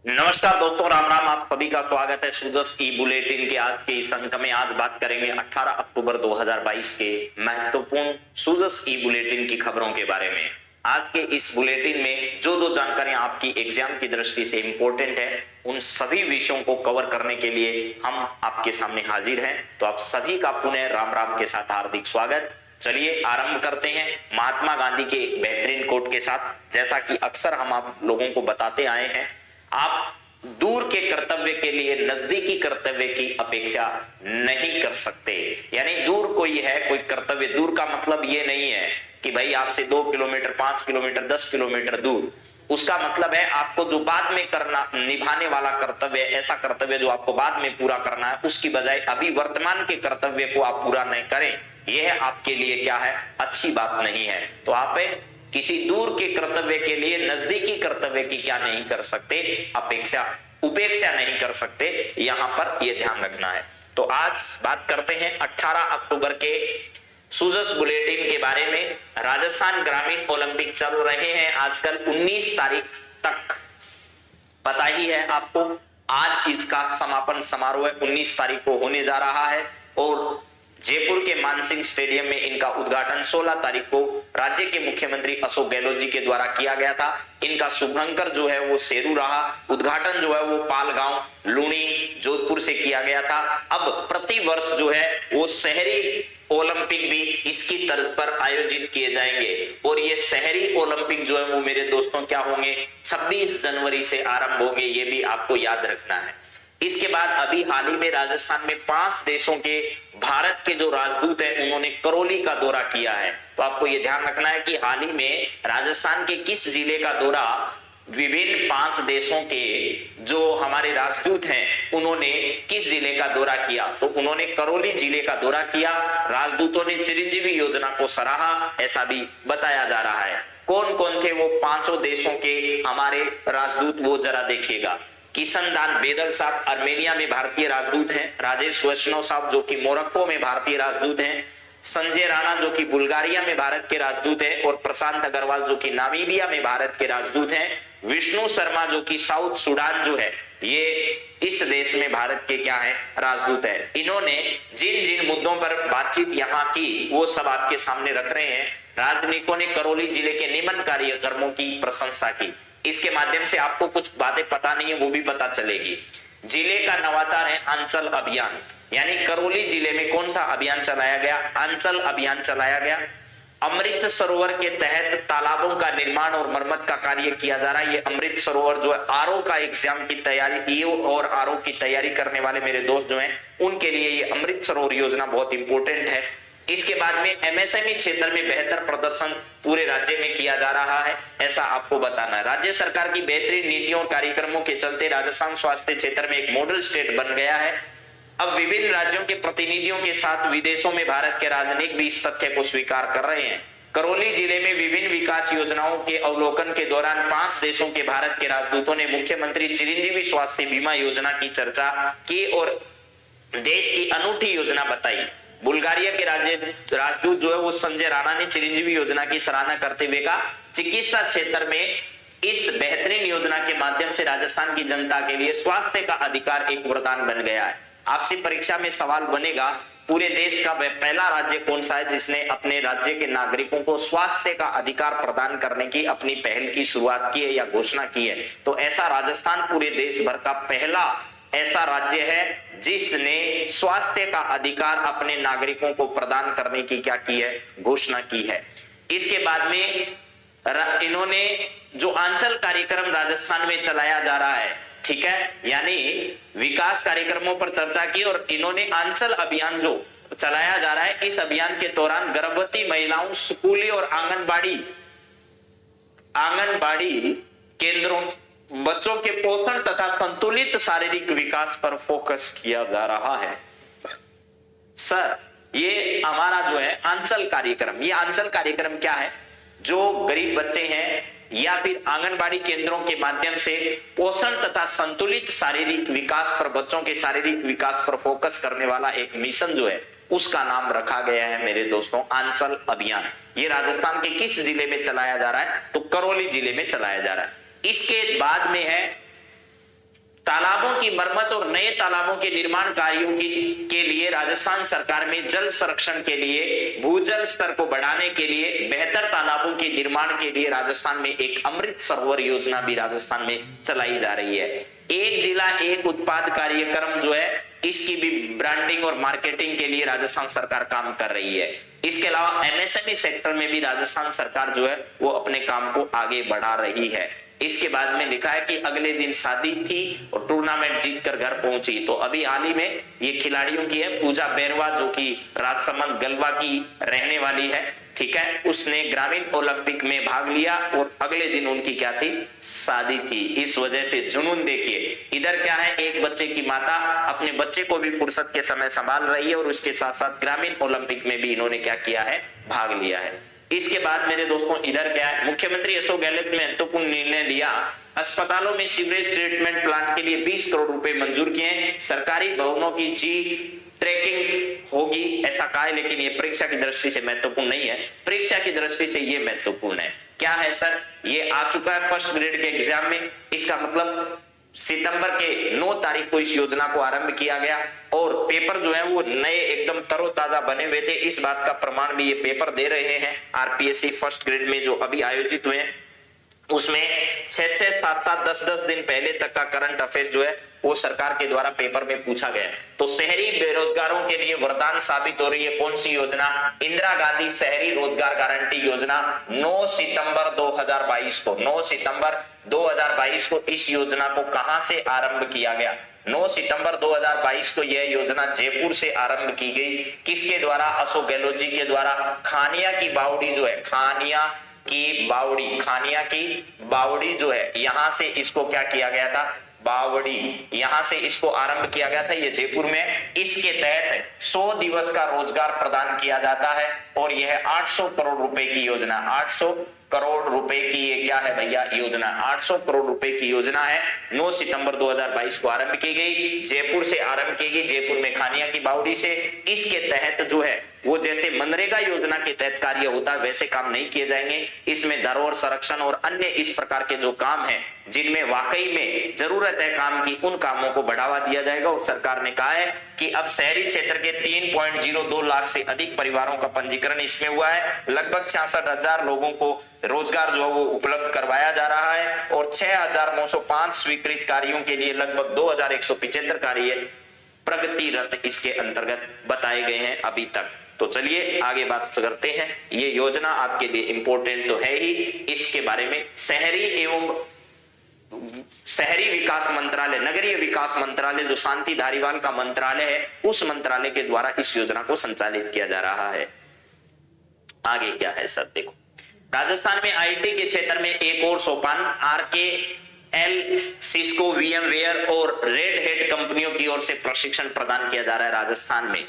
नमस्कार दोस्तों, राम राम। आप सभी का स्वागत है सूजस ई बुलेटिन के आज के इस अंक में। आज बात करेंगे 18 अक्टूबर 2022 के महत्वपूर्ण सूजस ई बुलेटिन की खबरों के बारे में। आज के इस बुलेटिन में जो जो जानकारियां आपकी एग्जाम की दृष्टि से इंपॉर्टेंट है, उन सभी विषयों को कवर करने के लिए हम आपके सामने हाजिर हैं। तो आप सभी का पुनः राम राम के साथ हार्दिक स्वागत। चलिए आरंभ करते हैं महात्मा गांधी के एक बेहतरीन कोट के साथ। जैसा कि अक्सर हम आप लोगों को बताते आए हैं, आप दूर के कर्तव्य के लिए नजदीकी कर्तव्य की अपेक्षा नहीं कर सकते। यानी दूर कोई है, कोई कर्तव्य, दूर का मतलब ये नहीं है कि भाई आपसे 2 किलोमीटर, 5 किलोमीटर, 10 किलोमीटर दूर। उसका मतलब है आपको जो बाद में करना, निभाने वाला कर्तव्य, ऐसा कर्तव्य जो आपको बाद में पूरा करना है, उसकी बजाय अभी वर्तमान के कर्तव्य को आप पूरा नहीं करें, यह आपके लिए क्या है, अच्छी बात नहीं है। तो आप किसी दूर के कर्तव्य के लिए नजदीकी कर्तव्य की क्या नहीं कर सकते, अपेक्षा, उपेक्षा नहीं कर सकते। यहां पर यह ध्यान रखना है। तो आज बात करते हैं 18 अक्टूबर के सूजस बुलेटिन के बारे में। राजस्थान ग्रामीण ओलंपिक चल रहे हैं आजकल 19 तारीख तक, पता ही है आपको। आज इसका समापन समारोह 19 तारीख को होने जा रहा है और जयपुर के मानसिंह स्टेडियम में इनका उद्घाटन 16 तारीख को राज्य के मुख्यमंत्री अशोक गहलोत जी के द्वारा किया गया था। इनका शुभांकर जो है वो सेरू रहा, उद्घाटन जो है वो पालगांव, लूणी, जोधपुर से किया गया था। अब प्रति वर्ष जो है वो शहरी ओलंपिक भी इसकी तर्ज पर आयोजित किए जाएंगे और ये शहरी ओलंपिक जो है वो मेरे दोस्तों क्या होंगे, 26 जनवरी से आरंभ होंगे। ये भी आपको याद रखना है। इसके बाद अभी हाल ही में राजस्थान में 5 देशों के भारत के जो राजदूत हैं, उन्होंने करौली का दौरा किया है। तो आपको यह ध्यान रखना है कि हाल ही में राजस्थान के किस जिले का दौरा विभिन्न 5 देशों के जो हमारे राजदूत हैं, उन्होंने किस जिले का दौरा किया। तो उन्होंने करौली जिले का दौरा किया। राजदूतों ने चिरंजीवी योजना को सराहा, ऐसा भी बताया जा रहा है। कौन कौन थे वो 5 देशों के हमारे राजदूत, वो जरा देखिएगा। किशन दान बेदल साहब आर्मेनिया में भारतीय राजदूत हैं। राजेश वैष्णव साहब जो कि मोरक्को में भारतीय राजदूत हैं। संजय राणा जो कि बुल्गारिया में भारत के राजदूत हैं और प्रशांत अग्रवाल जो कि नामीबिया में भारत के राजदूत हैं। विष्णु शर्मा जो कि साउथ सूडान जो है, ये इस देश में भारत के क्या है, राजदूत है। इन्होंने जिन जिन मुद्दों पर बातचीत यहाँ की, वो सब आपके सामने रख रहे हैं। राजनयिकों ने करौली जिले के निमन कार्यक्रमों की प्रशंसा की। इसके माध्यम से आपको कुछ बातें पता नहीं है, वो भी पता चलेगी। जिले का नवाचार है अंचल अभियान, यानी करौली जिले में कौन सा अभियान चलाया गया, अंचल अभियान चलाया गया। अमृत सरोवर के तहत तालाबों का निर्माण और मरम्मत का कार्य किया जा रहा है। ये अमृत सरोवर जो है, आरओ का एग्जाम की तैयारी, ईओ और आरओ की तैयारी करने वाले मेरे दोस्त जो हैं, उनके लिए ये अमृत सरोवर योजना बहुत इंपॉर्टेंट है। इसके बाद में एमएसएमई क्षेत्र में बेहतर प्रदर्शन पूरे राज्य में किया जा रहा है, ऐसा आपको बताना है। राज्य सरकार की बेहतरीन नीतियों और कार्यक्रमों के चलते राजस्थान स्वास्थ्य क्षेत्र में एक मॉडल स्टेट बन गया है। अब विभिन्न राज्यों के प्रतिनिधियों के साथ विदेशों में भारत के राजनयिक भी इस तथ्य को स्वीकार कर रहे हैं। करौली जिले में विभिन्न विकास योजनाओं के अवलोकन के दौरान 5 देशों के भारत के राजदूतों ने मुख्यमंत्री चिरंजीवी स्वास्थ्य बीमा योजना की चर्चा की और देश की अनूठी योजना बताई। बुल्गारिया के राजदूत जो है वो संजय राणा ने चिरंजीवी योजना की सराहना करते हुए कहा, चिकित्सा क्षेत्र में इस बेहतरीन योजना के माध्यम से राजस्थान की जनता के लिए स्वास्थ्य का अधिकार एक वरदान बन गया है। आपसी परीक्षा में सवाल बनेगा, पूरे देश का पहला राज्य कौन सा है जिसने अपने राज्य के नागरिकों को स्वास्थ्य का अधिकार प्रदान करने की अपनी पहल की शुरुआत की है या घोषणा की है। तो ऐसा राजस्थान पूरे देश भर का पहला ऐसा राज्य है जिसने स्वास्थ्य का अधिकार अपने नागरिकों को प्रदान करने की क्या की है, घोषणा की है। इसके बाद में इन्होंने जो आंचल कार्यक्रम राजस्थान में चलाया जा रहा है, ठीक है, यानी विकास कार्यक्रमों पर चर्चा की और इन्होंने आंचल अभियान जो चलाया जा रहा है, इस अभियान के दौरान गर्भवती महिलाओं, स्कूली और आंगनबाड़ी केंद्रों, बच्चों के पोषण तथा संतुलित शारीरिक विकास पर फोकस किया जा रहा है। सर, ये हमारा जो है आंचल कार्यक्रम, ये आंचल कार्यक्रम क्या है, जो गरीब बच्चे हैं या फिर आंगनबाड़ी केंद्रों के माध्यम से पोषण तथा संतुलित शारीरिक विकास पर, बच्चों के शारीरिक विकास पर फोकस करने वाला एक मिशन जो है, उसका नाम रखा गया है मेरे दोस्तों आंचल अभियान। ये राजस्थान के किस जिले में चलाया जा रहा है, तो करौली जिले में चलाया जा रहा है। इसके बाद में है तालाबों की मरम्मत और नए तालाबों के निर्माण कार्यों के लिए राजस्थान सरकार में जल संरक्षण के लिए, भूजल स्तर को बढ़ाने के लिए, बेहतर तालाबों के निर्माण के लिए राजस्थान में एक अमृत सरोवर योजना भी राजस्थान में चलाई जा रही है। एक जिला एक उत्पाद कार्यक्रम जो है, इसकी भी ब्रांडिंग और मार्केटिंग के लिए राजस्थान सरकार काम कर रही है। इसके अलावा एमएसएमई सेक्टर में भी राजस्थान सरकार जो है वो अपने काम को आगे बढ़ा रही है। इसके बाद में लिखा है कि अगले दिन शादी थी और टूर्नामेंट जीतकर घर पहुंची। तो अभी हाल ही में ये खिलाड़ियों की है, पूजा बैरवा जो कि राजसमंद गलवा की रहने वाली है, ठीक है, उसने ग्रामीण ओलंपिक में भाग लिया और अगले दिन उनकी क्या थी, शादी थी। इस वजह से जुनून देखिए, इधर क्या है, एक बच्चे की माता अपने बच्चे को भी फुर्सत के समय संभाल रही है और उसके साथ साथ ग्रामीण ओलंपिक में भी इन्होंने क्या किया है, भाग लिया है। इसके बाद मेरे दोस्तों इधर क्या है, मुख्यमंत्री अशोक गहलोत ने महत्वपूर्ण निर्णय लिया, अस्पतालों में सीवरेज ट्रीटमेंट प्लांट के लिए 20 करोड़ रुपए मंजूर किए, सरकारी भवनों की जी ट्रैकिंग होगी, ऐसा कहा है, लेकिन ये परीक्षा की दृष्टि से महत्वपूर्ण नहीं है। परीक्षा की दृष्टि से ये महत्वपूर्ण है। क्या है सर, ये आ चुका है फर्स्ट ग्रेड के एग्जाम में, इसका मतलब सितंबर के 9 तारीख को इस योजना को आरंभ किया गया और पेपर जो है वो नए एकदम तरोताजा बने हुए थे। इस बात का प्रमाण भी ये पेपर दे रहे हैं। आरपीएससी फर्स्ट ग्रेड में जो अभी आयोजित हुए हैं उसमें 6-6, 7-7, 10-10 दिन पहले तक का करंट अफेयर जो है वो सरकार के द्वारा पेपर में पूछा गया। तो शहरी बेरोजगारों के लिए वरदान साबित हो रही है कौन सी योजना, इंदिरा गांधी शहरी रोजगार गारंटी योजना। 9 सितंबर 2022 को 9 सितंबर 2022 को इस योजना को कहां से आरंभ किया गया, 9 सितंबर 2022 को यह योजना जयपुर से आरंभ की गई। किसके द्वारा, अशोक गहलोत जी के द्वारा। खानिया की बावड़ी जो है, खानिया की बावड़ी जो है, यहां से इसको क्या किया गया था, बावड़ी, यहां से इसको आरंभ किया गया था, ये जयपुर में। इसके तहत 100 दिवस का रोजगार प्रदान किया जाता है और यह 800 करोड़ रुपए की योजना, 800 करोड़ रुपए की ये क्या है भैया, योजना, 800 करोड़ रुपए की योजना है। 9 सितंबर 2022 को आरंभ की गई, जयपुर से आरंभ की गई, जयपुर में खानिया की बावड़ी से। इसके तहत जो है वो जैसे मनरेगा योजना के तहत कार्य होता है वैसे काम नहीं किए जाएंगे। इसमें धरोहर संरक्षण और अन्य इस प्रकार के जो काम है जिनमें वाकई में जरूरत है काम की, उन कामों को बढ़ावा दिया जाएगा। और सरकार ने कहा है कि अब शहरी क्षेत्र के 3.02 लाख से अधिक परिवारों का पंजीकरण इसमें हुआ है। लगभग 66,000 लोगों को रोजगार जो है वो उपलब्ध करवाया जा रहा है और 6,905 स्वीकृत कार्यों के लिए लगभग 2,175 कार्य प्रगतिरत इसके अंतर्गत बताए गए हैं अभी तक। तो चलिए आगे बात करते हैं। ये योजना आपके लिए इंपॉर्टेंट तो है ही, इसके बारे में शहरी विकास मंत्रालय, नगरीय विकास मंत्रालय जो शांति धारीवाल का मंत्रालय है, उस मंत्रालय के द्वारा इस योजना को संचालित किया जा रहा है। आगे क्या है सर, देखो, राजस्थान में आईटी के क्षेत्र में एक और सोपान, आरकेएल, सिस्को, वीएमवेयर और रेड हैट कंपनियों की ओर से प्रशिक्षण प्रदान किया जा रहा है राजस्थान में।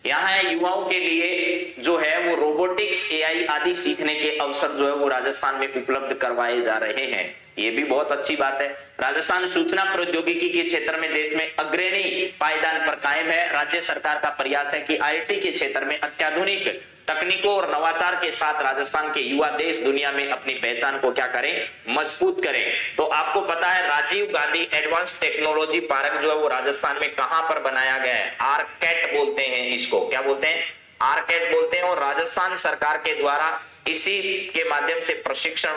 यहाँ युवाओं के लिए जो है वो रोबोटिक्स, एआई आदि सीखने के अवसर जो है वो राजस्थान में उपलब्ध करवाए जा रहे हैं। ये भी बहुत अच्छी बात है। राजस्थान सूचना प्रौद्योगिकी के क्षेत्र में देश में अग्रणी पायदान पर कायम है। राज्य सरकार का प्रयास है कि आईटी के क्षेत्र में अत्याधुनिक तकनीकों और नवाचार के साथ राजस्थान के युवा देश दुनिया में अपनी पहचान को क्या करें, मजबूत करें। तो आपको पता है Rajiv Gandhi advance technology park जो है वो राजस्थान में कहां पर बनाया गया है, आरकेट बोलते हैं इसको, क्या बोलते हैं, आरकेट बोलते हैं। और राजस्थान सरकार के द्वारा इसी के माध्यम से प्रशिक्षण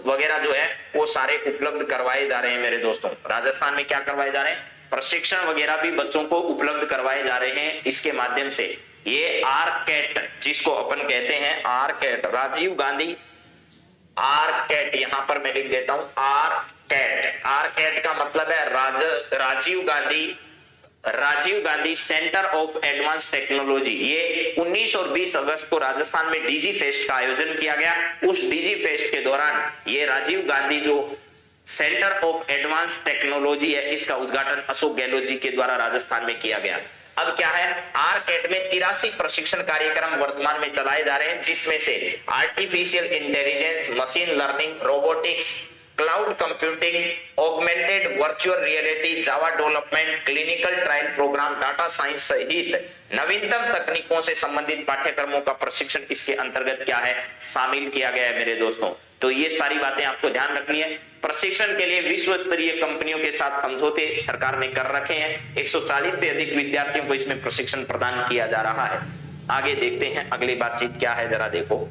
वगैरह जो है वो सारे उपलब्ध करवाए जा रहे हैं मेरे दोस्तों। राजस्थान में क्या करवाए जा रहे हैं, प्रशिक्षण वगैरह भी बच्चों को उपलब्ध करवाए जा रहे हैं इसके माध्यम से। ये आरकेट जिसको अपन कहते हैं आरकेट, राजीव गांधी आरकेट, यहां पर मैं लिख देता हूं आरकेट। आरकेट का मतलब है Rajiv Gandhi centre of advance technology. ये 19 और 20 अगस्त को राजस्थान में डीजी फेस्ट का आयोजन किया गया। उस डीजी फेस्ट के दौरान ये राजीव गांधी जो सेंटर ऑफ एडवांस टेक्नोलॉजी है, इसका उद्घाटन अशोक गहलोत जी के द्वारा राजस्थान में किया गया। अब क्या है, आरकेट में 83 प्रशिक्षण कार्यक्रम वर्तमान में चलाए जा रहे हैं, जिसमें से artificial intelligence, machine learning, robotics, cloud computing, augmented virtual reality, Java development, clinical trial program, data science सहित नवीनतम तकनीकों से संबंधित पाठ्यक्रमों का प्रशिक्षण इसके अंतर्गत क्या है, शामिल किया गया है मेरे दोस्तों। तो ये सारी बातें आपको ध्यान रखनी है। प्रशिक्षण के लिए विश्व स्तरीय कंपनियों के साथ समझौते सरकार ने कर रखे हैं। 140 से अधिक विद्यार्थियों को इसमें प्रशिक्षण प्रदान किया जा रहा है। आगे देखते हैं अगली बातचीत क्या है, जरा देखो।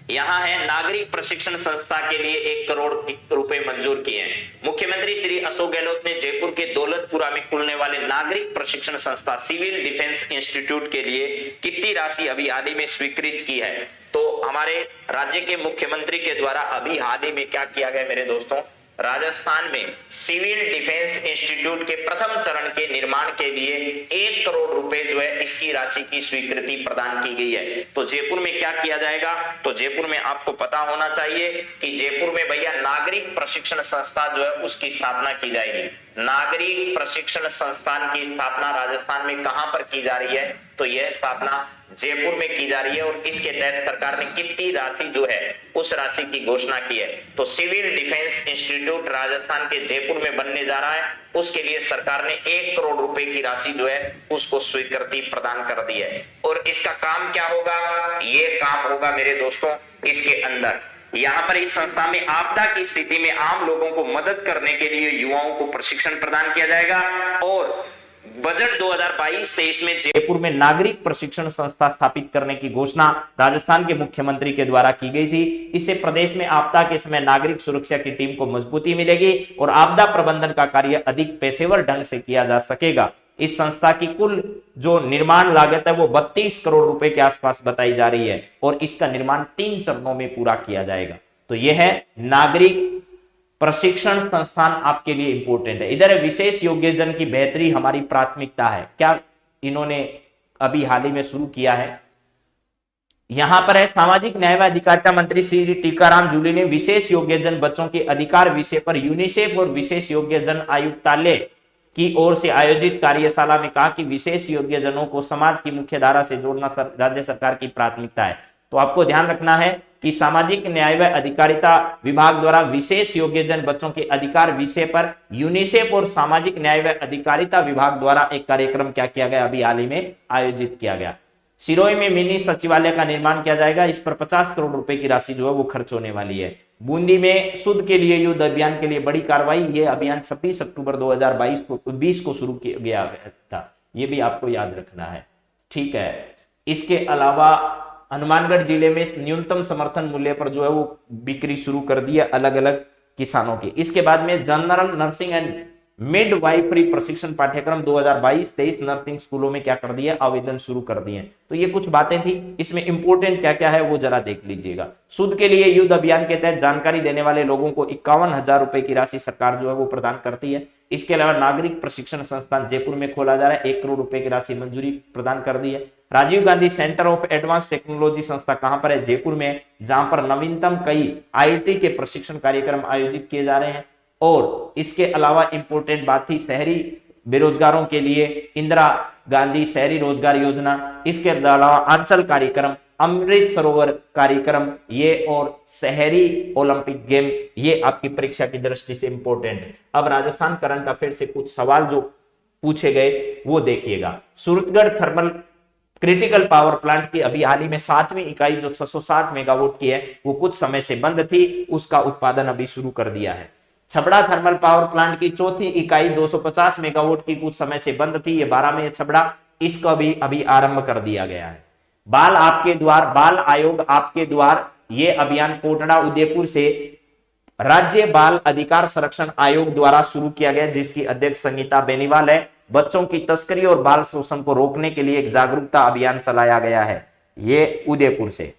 यहां है नागरिक प्रशिक्षण संस्था के लिए 1 करोड़ रुपए मंजूर किए हैं। मुख्यमंत्री श्री अशोक गहलोत ने जयपुर के दौलतपुरा में खुलने वाले नागरिक प्रशिक्षण संस्था सिविल डिफेंस इंस्टीट्यूट के लिए कितनी राशि अभी हाल ही में स्वीकृत की है। तो हमारे राज्य के मुख्यमंत्री के द्वारा अभी हाल ही में क्या किया गया मेरे दोस्तों, राजस्थान में सिविल डिफेंस इंस्टीट्यूट के प्रथम चरण के निर्माण के लिए 1 करोड़ रुपए जो है इसकी राशि की स्वीकृति प्रदान की गई है। तो जयपुर में क्या किया जाएगा, तो जयपुर में आपको पता होना चाहिए कि जयपुर में भैया नागरिक प्रशिक्षण संस्था जो है उसकी स्थापना की जाएगी। नागरिक प्रशिक्षण संस्थान की स्थापना राजस्थान में कहां पर की जा रही है, तो यह स्थापना जयपुर में की जा रही है। और इसके तहत सरकार ने कितनी राशि जो है उस राशि की घोषणा की है, तो सिविल डिफेंस इंस्टीट्यूट राजस्थान के जयपुर में बनने जा रहा है, उसके लिए सरकार ने 1 करोड़ रुपए की राशि जो है उसको स्वीकृति प्रदान कर दी है। और इसका काम क्या होगा, ये काम होगा मेरे दोस्तों इसके अंदर यहां पर इस संस्था में आपदा की स्थिति में आम लोगों को मदद करने के लिए युवाओं को प्रशिक्षण प्रदान किया जाएगा। और बजट 2022-23 में जयपुर में नागरिक प्रशिक्षण संस्था स्थापित करने की घोषणा राजस्थान के मुख्यमंत्री के द्वारा की गई थी। इससे प्रदेश में आपदा के समय नागरिक सुरक्षा की टीम को मजबूती मिलेगी और आपदा प्रबंधन का कार्य अधिक पेशेवर ढंग से किया जा सकेगा। इस संस्था की कुल जो निर्माण लागत है वो 32 करोड़ रुपए के आसपास बताई जा रही है और इसका निर्माण 3 चरणों में पूरा किया जाएगा। तो यह है नागरिक प्रशिक्षण संस्थान आपके लिए इंपॉर्टेंट है। इधर विशेष योग्यजन की बेहतरी हमारी प्राथमिकता है। क्या इन्होंने अभी हाल ही में शुरू किया है, यहां पर है सामाजिक न्याय व अधिकारिता मंत्री श्री टीकाराम जूली ने विशेष योग्यजन बच्चों के अधिकार विषय पर यूनिसेफ और विशेष योग्यजन आयुक्तालय की ओर से आयोजित कार्यशाला में कहा कि विशेष योग्यजनों को समाज की मुख्य धारा से जोड़ना राज्य सरकार की प्राथमिकता है। तो आपको ध्यान रखना है कि सामाजिक न्याय व अधिकारिता विभाग द्वारा विशेष योग्यजन बच्चों के अधिकार विषय पर यूनिसेफ और सामाजिक न्याय व अधिकारिता विभाग द्वारा एक कार्यक्रम क्या किया गया, अभी हाल ही में आयोजित किया गया। सिरोही में मिनी सचिवालय का निर्माण किया जाएगा। इस पर 50 करोड़ रुपए की राशि जो है वो खर्च होने वाली है। बूंदी में शुद्ध के लिए युद्ध अभियान के लिए बड़ी कार्रवाई। ये अभियान 26 अक्टूबर 2020 को शुरू किया गया था, ये भी आपको याद रखना है, ठीक है। इसके अलावा हनुमानगढ़ जिले में न्यूनतम समर्थन मूल्य पर जो है वो बिक्री शुरू कर दी है अलग अलग किसानों की। इसके बाद में जनरल नर्सिंग एंड मिडवाइफरी प्रशिक्षण पाठ्यक्रम 2022-23 नर्सिंग स्कूलों में क्या कर दिया, आवेदन शुरू कर दिए। तो ये कुछ बातें थी, इसमें इंपोर्टेंट क्या क्या है वो जरा देख लीजिएगा। शुद्ध के लिए युद्ध अभियान के तहत जानकारी देने वाले लोगों को 51,000 रुपए की राशि सरकार जो है वो प्रदान करती है। इसके अलावा नागरिक प्रशिक्षण संस्थान जयपुर में खोला जा रहा है, 1 करोड़ रुपए की राशि मंजूरी प्रदान कर दी है। Rajiv Gandhi centre of advance technology संस्था कहां पर है, जयपुर में, जहां पर नवीनतम कई आईटी के प्रशिक्षण कार्यक्रम आयोजित किए जा रहे हैं। और इसके अलावा इंपोर्टेंट बात थी शहरी बेरोजगारों के लिए इंदिरा गांधी शहरी रोजगार योजना, इसके अलावा आंचल कार्यक्रम, अमृत सरोवर कार्यक्रम, ये और शहरी ओलंपिक गेम, ये आपकी परीक्षा की दृष्टि से इंपॉर्टेंट है। अब राजस्थान करंट अफेयर से कुछ सवाल जो पूछे गए वो देखिएगा। Suratgarh thermal critical power plant की अभी हाल ही में 7वीं इकाई जो 660 मेगावाट की है वो कुछ समय से बंद थी, उसका उत्पादन अभी शुरू कर दिया है। छबड़ा थर्मल पावर प्लांट की 4थी इकाई 250 मेगावाट की कुछ समय से बंद थी, ये 12 में छबड़ा, इसको भी अभी आरंभ कर दिया गया है। बाल आपके द्वार, बाल आयोग आपके द्वार, ये अभियान कोटड़ा उदयपुर से राज्य बाल अधिकार संरक्षण आयोग द्वारा शुरू किया गया, जिसकी अध्यक्ष संगीता बेनीवाल है। बच्चों की तस्करी और बाल शोषण को रोकने के लिए एक जागरूकता अभियान चलाया गया है, ये उदयपुर से।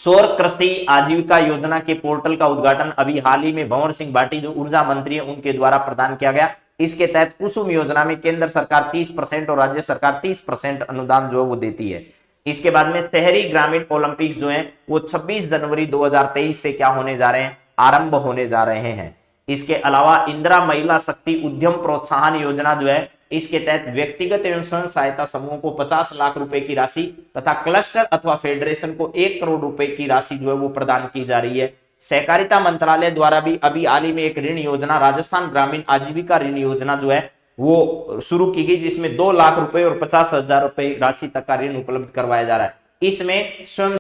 सौर कृषि आजीविका योजना के पोर्टल का उद्घाटन अभी हाल ही में भंवर सिंह भाटी जो ऊर्जा मंत्री है उनके द्वारा प्रदान किया गया। इसके तहत कुसुम योजना में केंद्र सरकार 30% और राज्य सरकार 30% अनुदान जो है वो देती है। इसके बाद में शहरी ग्रामीण ओलंपिक्स जो है वो 26 जनवरी 2023 से क्या होने जा रहे हैं, आरंभ होने जा रहे हैं। इसके अलावा इंदिरा महिला शक्ति उद्यम प्रोत्साहन योजना जो है, इसके तहत व्यक्तिगत एवं स्वयं सहायता समूह को 50 लाख रुपए की राशि तथा क्लस्टर अथवा फेडरेशन को 1 करोड़ रुपए की राशि जो है वो प्रदान की जा रही है। सहकारिता मंत्रालय द्वारा भी अभी हाल ही में एक ऋण योजना राजस्थान ग्रामीण आजीविका ऋण योजना जो है वो शुरू की गई, जिसमें 2 लाख रुपए और 50,000 रुपए राशि तक का ऋण उपलब्ध करवाया जा रहा है। इसमें स्वयं